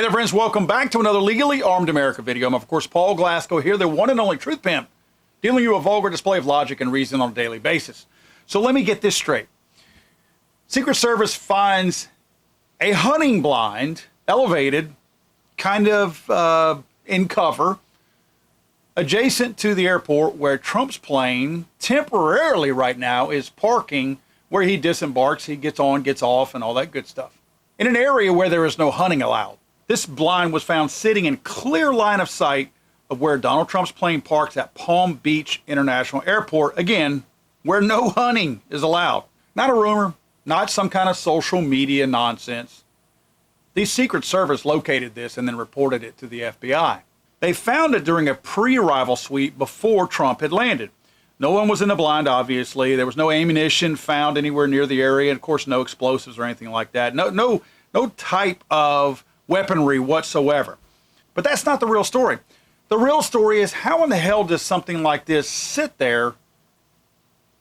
Hey there, friends. Welcome back to another Legally Armed America video. I'm, of course, Paul Glasgow here, the one and only truth pimp, dealing you a vulgar display of logic and reason on a daily basis. So let me get this straight. Secret Service finds a hunting blind, elevated, kind of in cover, adjacent to the airport where Trump's plane temporarily right now is parking, where he disembarks, he gets on, gets off, and all that good stuff. In an area where there is no hunting allowed. This blind was found sitting in clear line of sight of where Donald Trump's plane parks at Palm Beach International Airport, again, where no hunting is allowed. Not a rumor, not some kind of social media nonsense. The Secret Service located this and then reported it to the FBI. They found it during a pre-arrival sweep before Trump had landed. No one was in the blind, obviously. There was no ammunition found anywhere near the area, and of course no explosives or anything like that. No type of weaponry whatsoever. But that's not the real story. The real story is, how in the hell does something like this sit there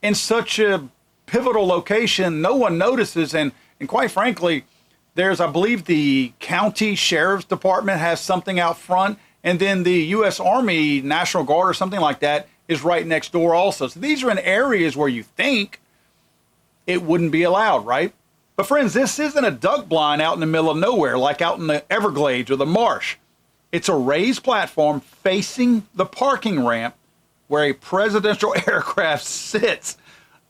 in such a pivotal location? No one notices, and quite frankly, there's, I believe, the county sheriff's department has something out front, and then the U.S. Army National Guard or something like that is right next door also. So these are in areas where you think it wouldn't be allowed, right? But friends, this isn't a duck blind out in the middle of nowhere, like out in the Everglades or the marsh. It's a raised platform facing the parking ramp where a presidential aircraft sits,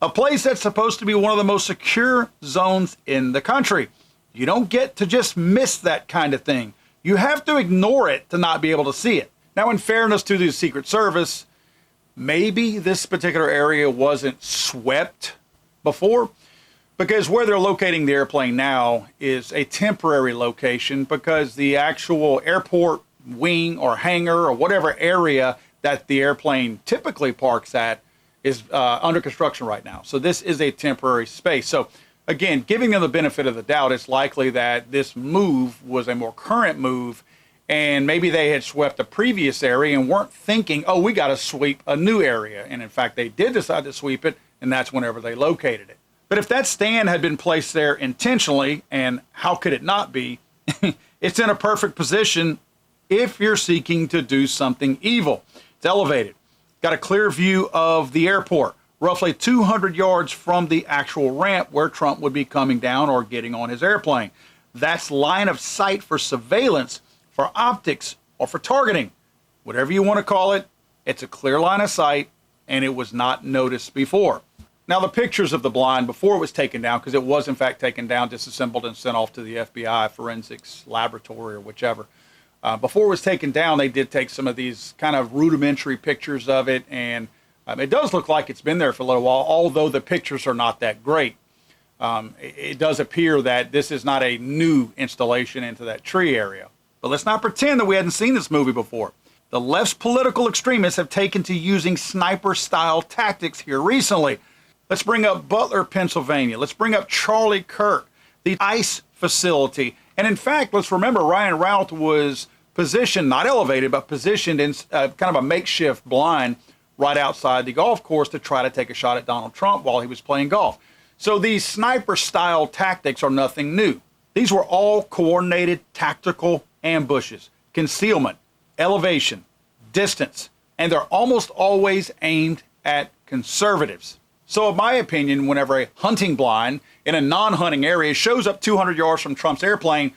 a place that's supposed to be one of the most secure zones in the country. You don't get to just miss that kind of thing. You have to ignore it to not be able to see it. Now, in fairness to the Secret Service, maybe this particular area wasn't swept before, because where they're locating the airplane now is a temporary location, because the actual airport wing or hangar or whatever area that the airplane typically parks at is under construction right now. So this is a temporary space. So again, giving them the benefit of the doubt, it's likely that this move was a more current move, and maybe they had swept a previous area and weren't thinking, oh, we got to sweep a new area. And in fact, they did decide to sweep it, and that's whenever they located it. But if that stand had been placed there intentionally, and how could it not be, it's in a perfect position if you're seeking to do something evil. It's elevated. Got a clear view of the airport, roughly 200 yards from the actual ramp where Trump would be coming down or getting on his airplane. That's line of sight for surveillance, for optics, or for targeting. Whatever you want to call it, it's a clear line of sight, and it was not noticed before. Now, the pictures of the blind before it was taken down, because it was in fact taken down, disassembled, and sent off to the FBI forensics laboratory or whichever. Before it was taken down, they did take some of these kind of rudimentary pictures of it, and it does look like it's been there for a little while, although the pictures are not that great. It does appear that this is not a new installation into that tree area. But let's not pretend that we hadn't seen this movie before. The left's political extremists have taken to using sniper-style tactics here recently. Let's bring up Butler, Pennsylvania. Let's bring up Charlie Kirk, the ICE facility. And in fact, let's remember Ryan Routh was positioned, not elevated, but positioned in kind of a makeshift blind right outside the golf course to try to take a shot at Donald Trump while he was playing golf. So these sniper-style tactics are nothing new. These were all coordinated tactical ambushes, concealment, elevation, distance, and they're almost always aimed at conservatives. So in my opinion, whenever a hunting blind in a non-hunting area shows up 200 yards from Trump's airplane,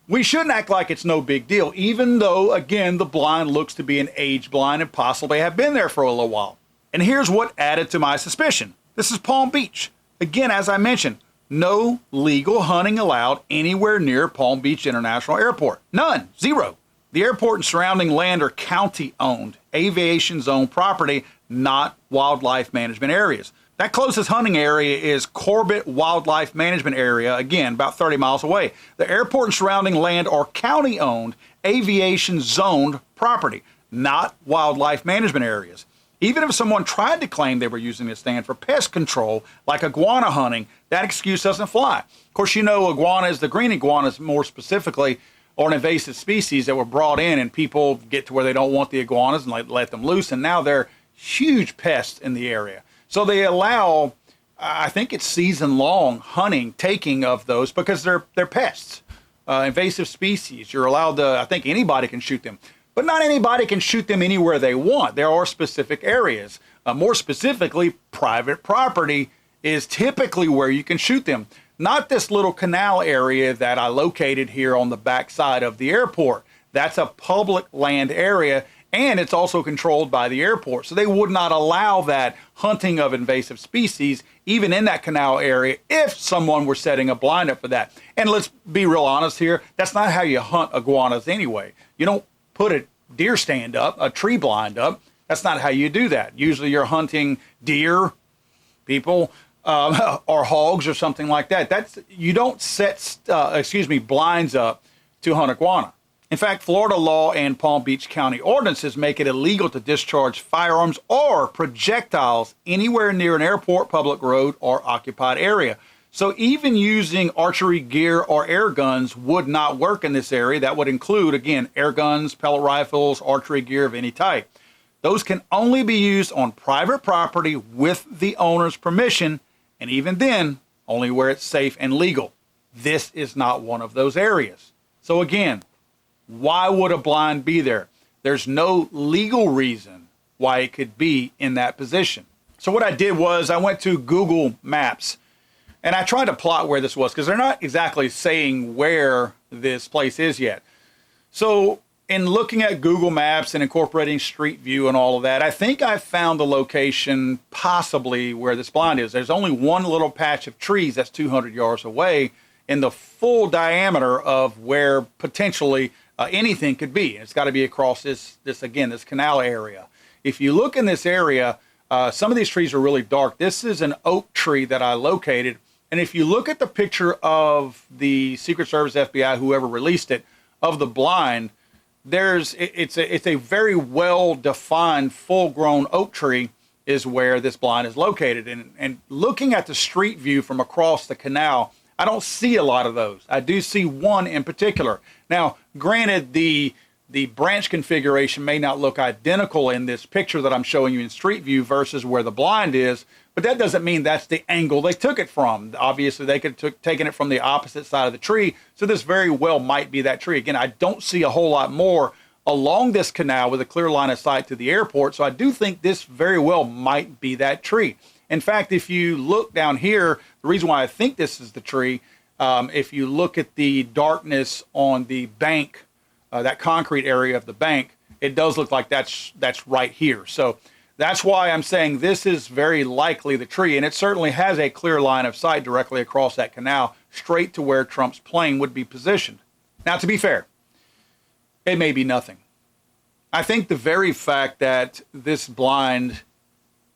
we shouldn't act like it's no big deal, even though, again, the blind looks to be an age blind and possibly have been there for a little while. And here's what added to my suspicion. This is Palm Beach. Again, as I mentioned, no legal hunting allowed anywhere near Palm Beach International Airport. None. Zero. The airport and surrounding land are county-owned, aviation zone property, not wildlife management areas. That closest hunting area is Corbett Wildlife Management Area, again, about 30 miles away. The airport and surrounding land are county-owned, aviation-zoned property, not wildlife management areas. Even if someone tried to claim they were using this stand for pest control, like iguana hunting, that excuse doesn't fly. Of course, you know iguanas, the green iguanas more specifically, are an invasive species that were brought in, and people get to where they don't want the iguanas and let them loose, and now they're huge pests in the area. So they allow, I think it's season-long hunting, taking of those because they're pests. invasive species. You're allowed to, I think anybody can shoot them, but not anybody can shoot them anywhere they want. There are specific areas. More specifically, private property is typically where you can shoot them. Not this little canal area that I located here on the backside of the airport. That's a public land area, and it's also controlled by the airport. So they would not allow that hunting of invasive species, even in that canal area, if someone were setting a blind up for that. And let's be real honest here, that's not how you hunt iguanas anyway. You don't put a deer stand up, a tree blind up. That's not how you do that. Usually you're hunting deer, people, or hogs or something like that. You don't set, blinds up to hunt iguana. In fact, Florida law and Palm Beach County ordinances make it illegal to discharge firearms or projectiles anywhere near an airport, public road, or occupied area. So even using archery gear or air guns would not work in this area. That would include, again, air guns, pellet rifles, archery gear of any type. Those can only be used on private property with the owner's permission, and even then, only where it's safe and legal. This is not one of those areas. So again, why would a blind be there? There's no legal reason why it could be in that position. So what I did was I went to Google Maps and I tried to plot where this was because they're not exactly saying where this place is yet. So in looking at Google Maps and incorporating Street View and all of that, I think I found the location possibly where this blind is. There's only one little patch of trees that's 200 yards away in the full diameter of where potentially anything could be. It's got to be across this canal area. If you look in this area, some of these trees are really dark. This is an oak tree that I located. And if you look at the picture of the Secret Service, FBI, whoever released it, of the blind, it's a very well-defined, full-grown oak tree is where this blind is located. And looking at the street view from across the canal, I don't see a lot of those. I do see one in particular. Now, granted, the branch configuration may not look identical in this picture that I'm showing you in Street View versus where the blind is, but that doesn't mean that's the angle they took it from. Obviously, they could have taken it from the opposite side of the tree, so this very well might be that tree. Again, I don't see a whole lot more along this canal with a clear line of sight to the airport, so I do think this very well might be that tree. In fact, if you look down here, the reason why I think this is the tree, if you look at the darkness on the bank, that concrete area of the bank, it does look like that's right here. So that's why I'm saying this is very likely the tree, and it certainly has a clear line of sight directly across that canal, straight to where Trump's plane would be positioned. Now, to be fair, it may be nothing. I think the very fact that this blind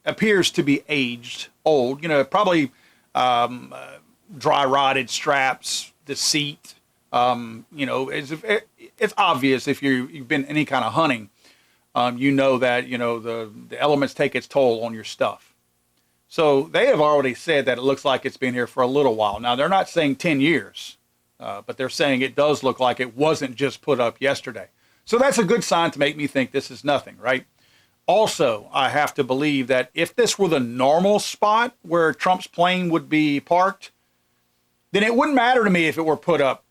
appears to be aged, old, probably dry rotted straps, the seat, it's obvious if you've been any kind of hunting, that, the elements take its toll on your stuff. So they have already said that it looks like it's been here for a little while. Now, they're not saying 10 years, but they're saying it does look like it wasn't just put up yesterday. So that's a good sign to make me think this is nothing, right? Also, I have to believe that if this were the normal spot where Trump's plane would be parked, then it wouldn't matter to me if it were put up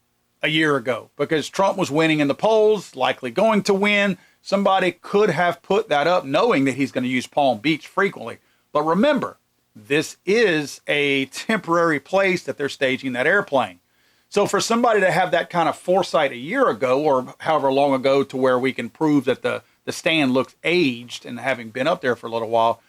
a year ago, because Trump was winning in the polls, likely going to win. Somebody could have put that up knowing that he's going to use Palm Beach frequently. But remember, this is a temporary place that they're staging that airplane. So for somebody to have that kind of foresight a year ago, or however long ago, to where we can prove that the stand looks aged and having been up there for a little while,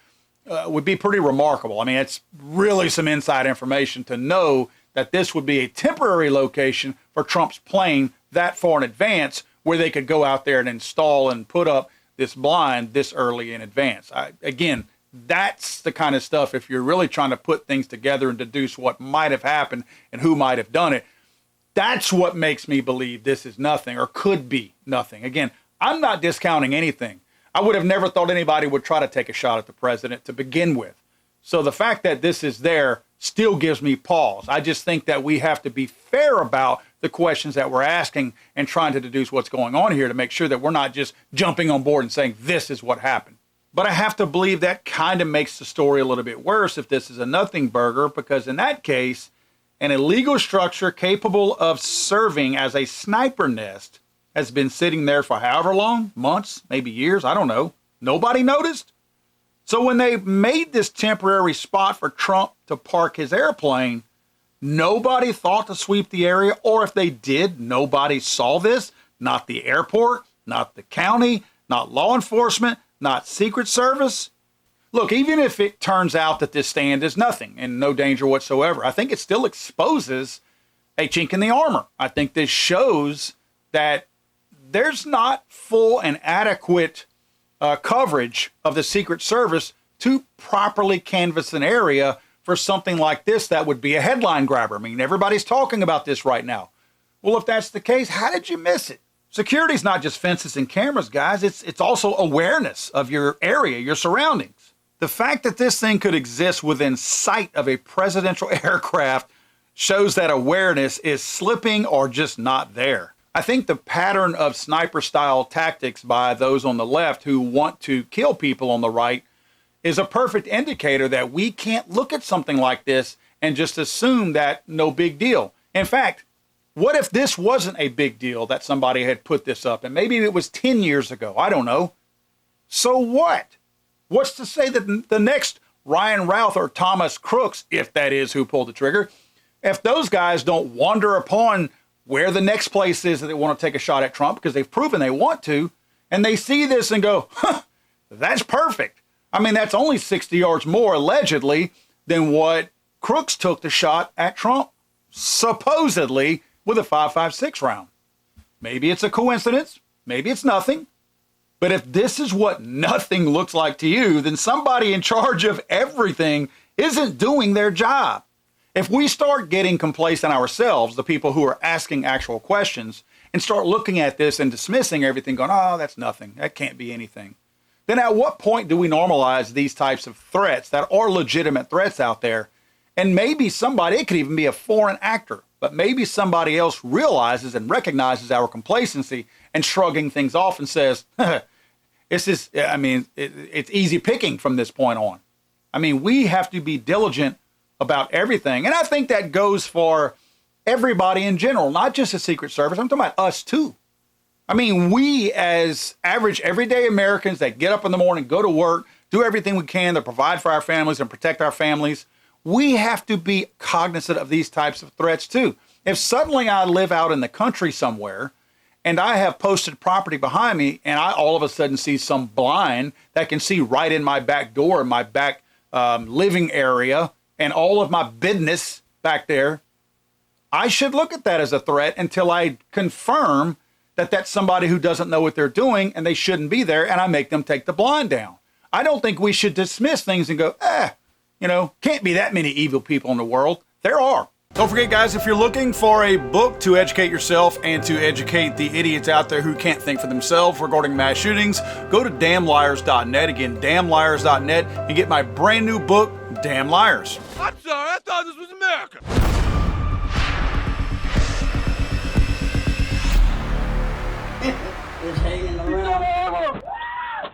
would be pretty remarkable. I mean, it's really some inside information to know that this would be a temporary location for Trump's plane that far in advance, where they could go out there and install and put up this blind this early in advance. Again, that's the kind of stuff, if you're really trying to put things together and deduce what might have happened and who might have done it, that's what makes me believe this is nothing, or could be nothing. Again, I'm not discounting anything. I would have never thought anybody would try to take a shot at the president to begin with. So the fact that this is there still gives me pause. I just think that we have to be fair about the questions that we're asking and trying to deduce what's going on here to make sure that we're not just jumping on board and saying this is what happened. But I have to believe that kind of makes the story a little bit worse if this is a nothing burger, because in that case, an illegal structure capable of serving as a sniper nest has been sitting there for however long, months, maybe years, I don't know. Nobody noticed. So when they made this temporary spot for Trump to park his airplane, nobody thought to sweep the area, or if they did, nobody saw this. Not the airport, not the county, not law enforcement, not Secret Service. Look, even if it turns out that this stand is nothing and no danger whatsoever, I think it still exposes a chink in the armor. I think this shows that there's not full and adequate coverage of the Secret Service to properly canvass an area for something like this that would be a headline grabber. I mean, everybody's talking about this right now. Well, if that's the case, how did you miss it? Security's not just fences and cameras, guys. It's also awareness of your area, your surroundings. The fact that this thing could exist within sight of a presidential aircraft shows that awareness is slipping or just not there. I think the pattern of sniper-style tactics by those on the left who want to kill people on the right is a perfect indicator that we can't look at something like this and just assume that no big deal. In fact, what if this wasn't a big deal that somebody had put this up, and maybe it was 10 years ago? I don't know. So what? What's to say that the next Ryan Routh or Thomas Crooks, if that is who pulled the trigger, if those guys don't wander upon where the next place is that they want to take a shot at Trump because they've proven they want to, and they see this and go, huh, that's perfect. I mean, that's only 60 yards more, allegedly, than what Crooks took the shot at Trump, supposedly, with a .556 round. Maybe it's a coincidence. Maybe it's nothing. But if this is what nothing looks like to you, then somebody in charge of everything isn't doing their job. If we start getting complacent ourselves, the people who are asking actual questions, and start looking at this and dismissing everything, going, oh, that's nothing, that can't be anything, then at what point do we normalize these types of threats that are legitimate threats out there? And maybe somebody, it could even be a foreign actor, but maybe somebody else realizes and recognizes our complacency and shrugging things off and says, it's easy picking from this point on. I mean, we have to be diligent about everything. And I think that goes for everybody in general, not just the Secret Service. I'm talking about us too. I mean, we as average everyday Americans that get up in the morning, go to work, do everything we can to provide for our families and protect our families, we have to be cognizant of these types of threats too. If suddenly I live out in the country somewhere and I have posted property behind me and I all of a sudden see some blind that can see right in my back door, my back living area, and all of my business back there, I should look at that as a threat until I confirm that that's somebody who doesn't know what they're doing and they shouldn't be there, and I make them take the blind down. I don't think we should dismiss things and go, can't be that many evil people in the world. There are. Don't forget, guys, if you're looking for a book to educate yourself and to educate the idiots out there who can't think for themselves regarding mass shootings, go to damnliars.net. Again, damnliars.net, and get my brand new book, Damn Liars. I'm sorry, I thought this was America. It's hanging around.